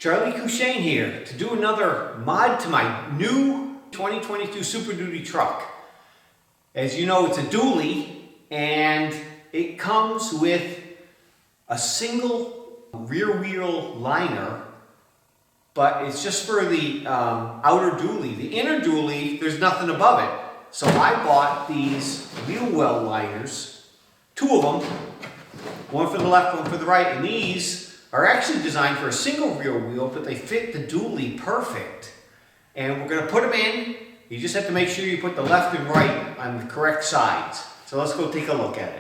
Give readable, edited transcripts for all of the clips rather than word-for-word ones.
Charlie Cushane here to do another mod to my new 2022 Super Duty truck. As you know, it's a dually and it comes with a single rear wheel liner, but it's just for the outer dually. The inner dually, there's nothing above it. So I bought these wheel well liners, two of them, one for the left, one for the right, and these are actually designed for a single rear wheel, but they fit the dually perfect. And we're gonna put them in. You just have to make sure you put the left and right on the correct sides. So let's go take a look at it.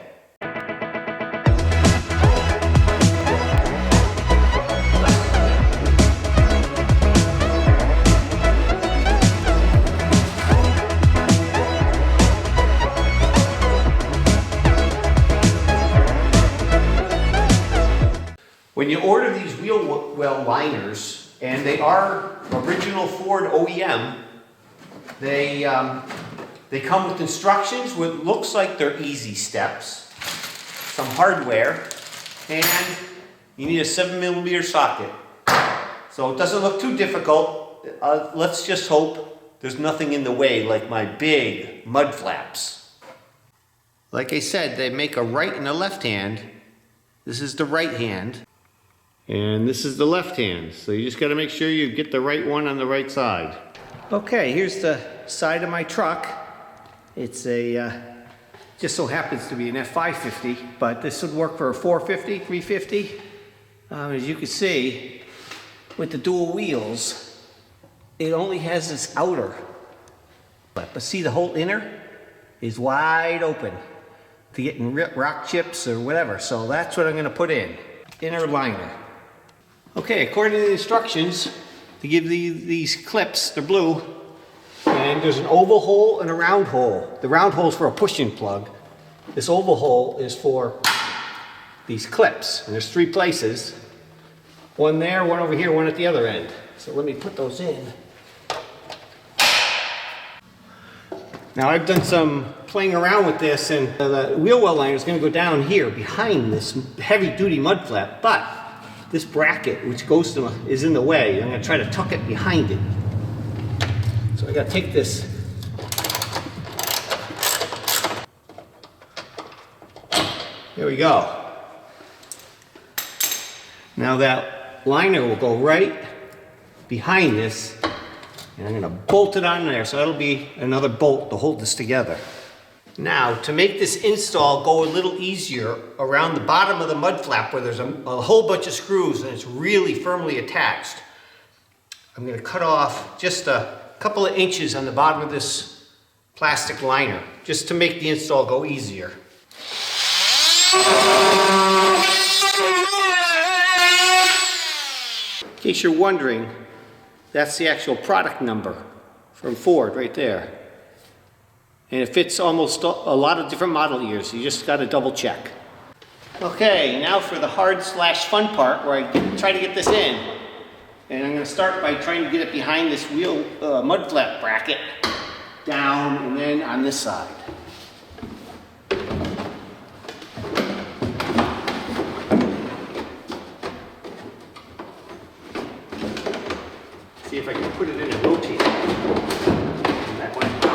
When you order these wheel well liners, and they are original Ford OEM, they come with instructions, what looks like they're easy steps, some hardware, and you need a 7mm socket. So it doesn't look too difficult. Let's just hope there's nothing in the way like my big mud flaps. Like I said, they make a right and a left hand. This is the right hand. And this is the left hand, so you just got to make sure you get the right one on the right side. Okay, here's the side of my truck. It's a, just so happens to be an F550, but this would work for a 450, 350. As you can see, with the dual wheels, it only has this outer. But see, the whole inner is wide open to getting rock chips or whatever. So that's what I'm going to put in, inner liner. Okay, according to the instructions, they give these clips, they're blue, and there's an oval hole and a round hole. The round hole is for a push-in plug. This oval hole is for these clips, and there's 3 places. One there, one over here, one at the other end. So let me put those in. Now I've done some playing around with this, and the wheel well liner is going to go down here behind this heavy-duty mud flap, but this bracket, which goes to, is in the way. I'm going to try to tuck it behind it. So I got to take this. There we go. Now that liner will go right behind this, and I'm going to bolt it on there. So that'll be another bolt to hold this together. Now, to make this install go a little easier, around the bottom of the mud flap where there's a whole bunch of screws and it's really firmly attached, I'm going to cut off just a couple of inches on the bottom of this plastic liner, just to make the install go easier. In case you're wondering, that's the actual product number from Ford right there. And it fits almost a lot of different model years, so you just got to double check. Okay, now for the hard/fun part where I try to get this in. And I'm going to start by trying to get it behind this wheel mud flap bracket, down, and then on this side. See if I can put it in and rotate it. That went down.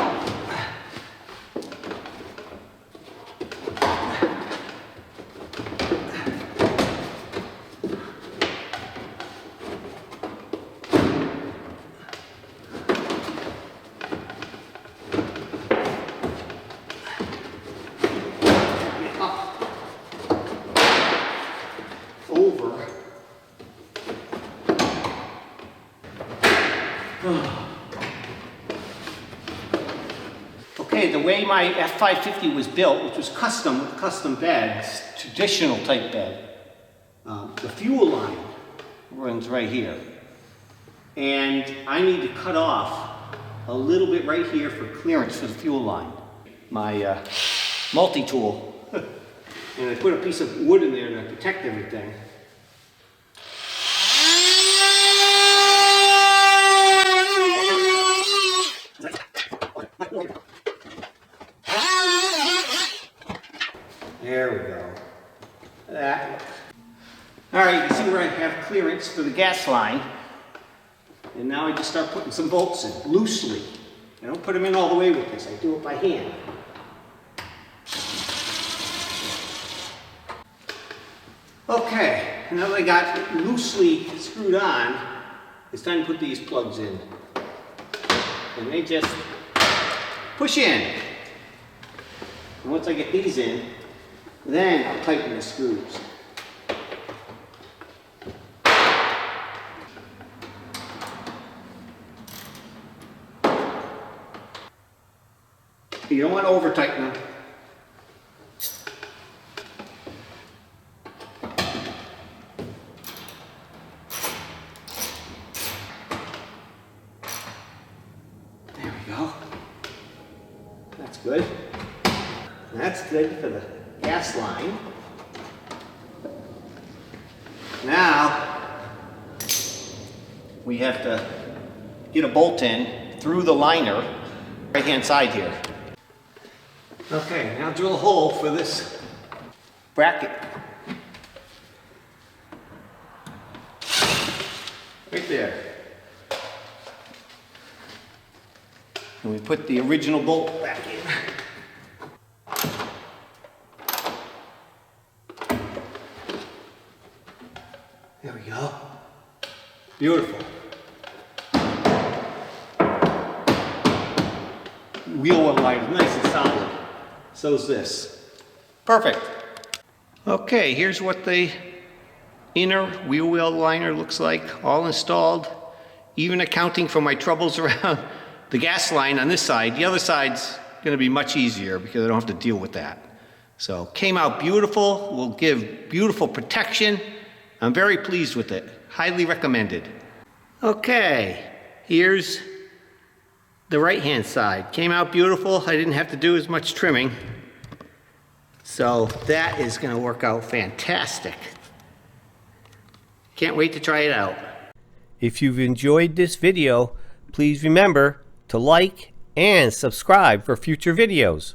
Over. Okay, the way my F550 was built, which was custom with custom beds, traditional type bed, the fuel line runs right here. And I need to cut off a little bit right here for clearance for the fuel line. My multi-tool. And I put a piece of wood in there to protect everything. There we go. That. All right, you see where I have clearance for the gas line. And now I just start putting some bolts in, loosely. I don't put them in all the way with this, I do it by hand. Okay, now that I got it loosely screwed on, it's time to put these plugs in. And they just push in. And once I get these in, then I'll tighten the screws. You don't want to over tighten them. There we go. That's good. That's good for the gas line. Now, we have to get a bolt in through the liner, right hand side here. Okay, now drill a hole for this bracket. Right there. And we put the original bolt back in. There we go. Beautiful. Wheel well line is nice and solid. So's this. Perfect. Okay, here's what the inner wheel well liner looks like, all installed, even accounting for my troubles around the gas line on this side. The other side's going to be much easier because I don't have to deal with that. So came out beautiful, will give beautiful protection. I'm very pleased with it. Highly recommended. Okay, here's the right hand side. Came out beautiful. I didn't have to do as much trimming. So that is going to work out fantastic. Can't wait to try it out. If you've enjoyed this video, please remember to like and subscribe for future videos.